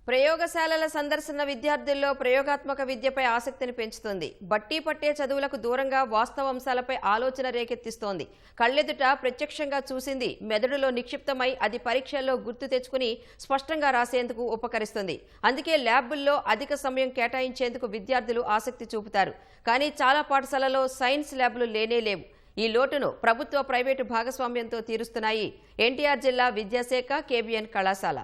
ప్రయోగశాలల సందర్శన విద్యార్థుల్లో ప్రయోగాత్మక విద్యపై ఆసక్తిని పెంచుతుంది. బట్టి పట్టే చదువులకు దూరంగా వాస్తవ అంశాలపై ఆలోచన రేకెత్తిస్తోంది. కళ్ళెదుట ప్రత్యక్షంగా చూసింది మెదడులో నిక్షిప్తమై అది పరీక్షల్లో గుర్తు తెచ్చుకుని స్పష్టంగా రాసేందుకు ఉపకరిస్తుంది. అందుకే ల్యాబుల్లో అధిక సమయం కేటాయించేందుకు విద్యార్థులు ఆసక్తి చూపుతారు. కానీ చాలా పాఠశాలల్లో సైన్స్ ల్యాబ్లు లేనేలేవు. ఈ లోటును ప్రభుత్వ ప్రైవేటు భాగస్వామ్యంతో తీరుస్తున్నాయి ఎన్టీఆర్ జిల్లా విద్యాశాఖ కేబీఎన్ కళాశాల.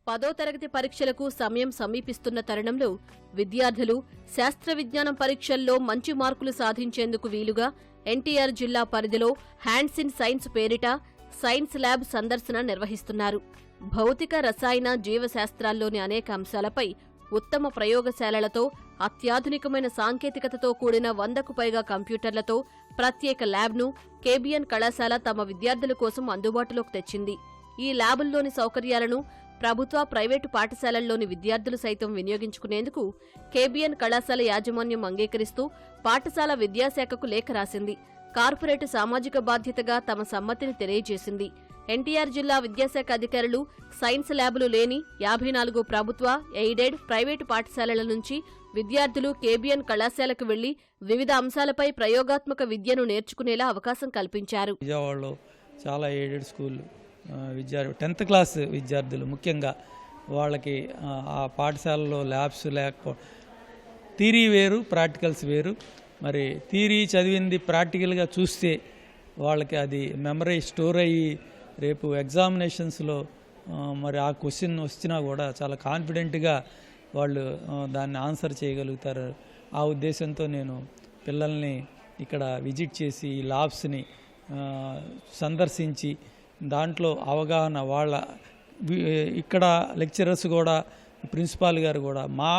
పదో తరగతి పరీక్షలకు సమయం సమీపిస్తున్న తరుణంలో విద్యార్థులు శాస్త్ర విజ్ఞానం పరీక్షల్లో మంచి మార్కులు సాధించేందుకు వీలుగా ఎన్టీఆర్ జిల్లా పరిధిలో హ్యాండ్స్ ఇన్ సైన్స్ పేరిట సైన్స్ ల్యాబ్ సందర్శన నిర్వహిస్తున్నారు. భౌతిక, రసాయన, జీవశాస్త్రాల్లోని అనేక అంశాలపై ఉత్తమ ప్రయోగశాలలతో, అత్యాధునికమైన సాంకేతికతతో కూడిన 100కు పైగా కంప్యూటర్లతో ప్రత్యేక ల్యాబ్ను కేబీఎన్ కళాశాల తమ విద్యార్థుల కోసం అందుబాటులోకి తెచ్చింది. ఈ ల్యాబుల్లోని సౌకర్యాలను ప్రభుత్వ, ప్రైవేటు పాఠశాలల్లోని విద్యార్థులు సైతం వినియోగించుకునేందుకు కేబీఎన్ కళాశాల యాజమాన్యం అంగీకరిస్తూ పాఠశాల విద్యాశాఖకు లేఖ రాసింది. కార్పొరేటు సామాజిక బాధ్యతగా తమ సమ్మతిని తెలియజేసింది. ఎన్టీఆర్ జిల్లా విద్యాశాఖ అధికారులు సైన్స్ ల్యాబులు లేని 54 ప్రభుత్వ, ఎయిడెడ్, ప్రైవేటు పాఠశాలల నుంచి విద్యార్థులు కేబీఎన్ కళాశాలకు వెళ్లి వివిధ అంశాలపై ప్రయోగాత్మక విద్యను నేర్చుకునేలా అవకాశం కల్పించారు. విజయవాడలో చాలా ఎయిడెడ్ స్కూల్ 10th క్లాస్ విద్యార్థులు ముఖ్యంగా వాళ్ళకి ఆ పాఠశాలలో ల్యాబ్స్ థియరీ వేరు, ప్రాక్టికల్స్ వేరు. మరి థియరీ చదివింది ప్రాక్టికల్గా చూస్తే వాళ్ళకి అది మెమరీ స్టోర్ అయ్యి రేపు ఎగ్జామినేషన్స్లో మరి ఆ క్వశ్చన్ వచ్చినా కూడా చాలా కాన్ఫిడెంట్గా వాళ్ళు దాన్ని ఆన్సర్ చేయగలుగుతారు. ఆ ఉద్దేశంతో నేను పిల్లల్ని ఇక్కడ విజిట్ చేసి ఈ ల్యాబ్స్ని సందర్శించి దాంట్లో అవగాహన వాళ్ళ ఇక్కడ లెక్చరర్స్ కూడా, ప్రిన్సిపాల్ గారు కూడా మా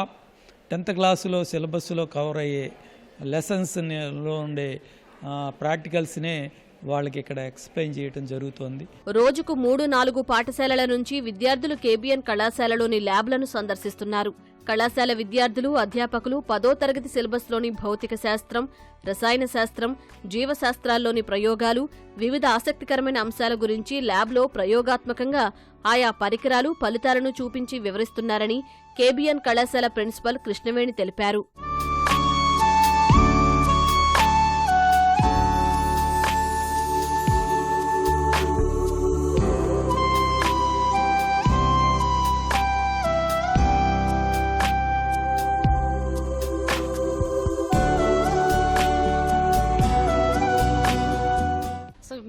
10th క్లాసులో సిలబస్లో కవర్ అయ్యే లెసన్స్లో ఉండే ప్రాక్టికల్స్నే వాళ్ళకి ఇక్కడ ఎక్స్ప్లెయిన్ చేయడం జరుగుతోంది. రోజుకు 3-4 పాఠశాలల నుంచి విద్యార్థులు కేబీఎన్ కళాశాలలోని ల్యాబ్లను సందర్శిస్తున్నారు. కళాశాల విద్యార్థులు, అధ్యాపకులు 10వ తరగతి సిలబస్లోని భౌతిక శాస్త్రం, రసాయన శాస్త్రం, జీవశాస్త్రాల్లోని ప్రయోగాలు, వివిధ ఆసక్తికరమైన అంశాల గురించి ల్యాబ్లో ప్రయోగాత్మకంగా ఆయా పరికరాలు, ఫలితాలను చూపించి వివరిస్తున్నారని కేబీఎన్ కళాశాల ప్రిన్సిపల్ కృష్ణవేణి తెలిపారు.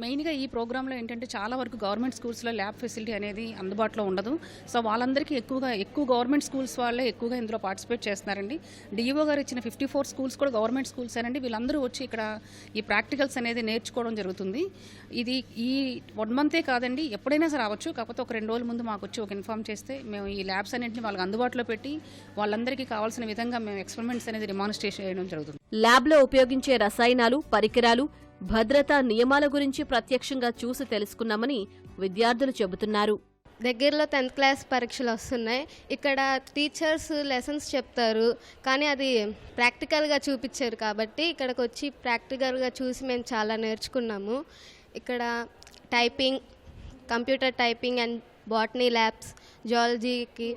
మెయిన్గా ఈ ప్రోగ్రాంలో ఏంటంటే చాలా వరకు గవర్నమెంట్ స్కూల్స్లో ల్యాబ్ ఫెసిలిటీ అనేది అందుబాటులో ఉండదు. సో వాళ్ళందరికీ ఎక్కువ గవర్నమెంట్ స్కూల్స్ వాళ్ళే ఎక్కువగా ఇందులో పార్టిసిపేట్ చేస్తున్నారండి. డిఈఓ గారు ఇచ్చిన 54 స్కూల్స్ కూడా గవర్నమెంట్ స్కూల్స్ అండి. వీళ్ళందరూ వచ్చి ఇక్కడ ఈ ప్రాక్టికల్స్ అనేది నేర్చుకోవడం జరుగుతుంది. ఇది ఈ 1 మంతే కాదండి, ఎప్పుడైనా సరే రావచ్చు. కాకపోతే ఒక 2 రోజుల ముందు మాకు వచ్చి ఒక ఇన్ఫార్మ్ చేస్తే మేము ఈ ల్యాబ్స్ అన్నింటినీ వాళ్ళకి అందుబాటులో పెట్టి వాళ్ళందరికీ కావాల్సిన విధంగా మేము ఎక్స్పెరిమెంట్స్ అనేది డెమాన్స్ట్రేషన్ చేయడం జరుగుతుంది. ల్యాబ్లో ఉపయోగించే రసాయనాలు, పరికరాలు, భద్రతా నియమాల గురించి ప్రత్యక్షంగా చూసి తెలుసుకున్నామని విద్యార్థులు చెబుతున్నారు. దగ్గరలో 10th క్లాస్ పరీక్షలు వస్తున్నాయి. ఇక్కడ టీచర్స్ లెసన్స్ చెప్తారు, కానీ అది ప్రాక్టికల్గా చూపించారు. కాబట్టి ఇక్కడికి వచ్చి ప్రాక్టికల్గా చూసి మేము చాలా నేర్చుకున్నాము. ఇక్కడ typing, computer typing and botany labs, జువాలజీకి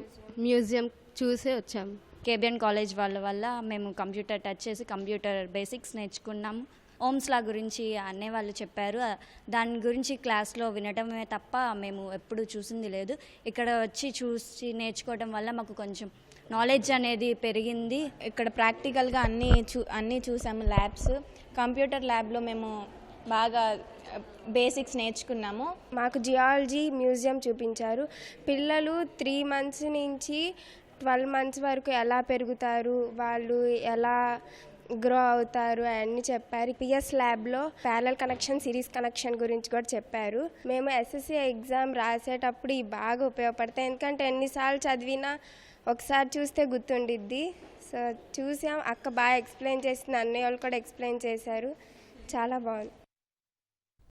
మ్యూజియం చూసి వచ్చాము. కేబీఎన్ కాలేజ్ వాళ్ళ వల్ల మేము కంప్యూటర్ టచ్ చేసి కంప్యూటర్ బేసిక్స్ నేర్చుకున్నాము. ఓమ్స్ లా గురించి అనే వాళ్ళు చెప్పారు. దాని గురించి క్లాస్లో వినటమే తప్ప మేము ఎప్పుడు చూసింది లేదు. ఇక్కడ వచ్చి చూసి నేర్చుకోవడం వల్ల మాకు కొంచెం నాలెడ్జ్ అనేది పెరిగింది. ఇక్కడ ప్రాక్టికల్గా అన్నీ చూసాము. ల్యాబ్స్, కంప్యూటర్ ల్యాబ్లో మేము బాగా బేసిక్స్ నేర్చుకున్నాము. మాకు జియాలజీ మ్యూజియం చూపించారు. పిల్లలు 3 months నుంచి 12 months వరకు ఎలా పెరుగుతారు, వాళ్ళు ఎలా గ్రో అవుతారు అవన్నీ చెప్పారు. పిఎస్ ల్యాబ్లో ప్యారలల్ కనెక్షన్, సిరీస్ కనెక్షన్ గురించి కూడా చెప్పారు. మేము ఎస్ఎస్సి ఎగ్జామ్ రాసేటప్పుడు ఇవి బాగా ఉపయోగపడతాయి. ఎందుకంటే ఎన్నిసార్లు చదివినా ఒకసారి చూస్తే గుర్తుండిద్ది. సో చూసాం, అక్క బాగా ఎక్స్ప్లెయిన్ చేసింది, అన్నయ్య వాళ్ళు కూడా ఎక్స్ప్లెయిన్ చేశారు. చాలా బాగుంది.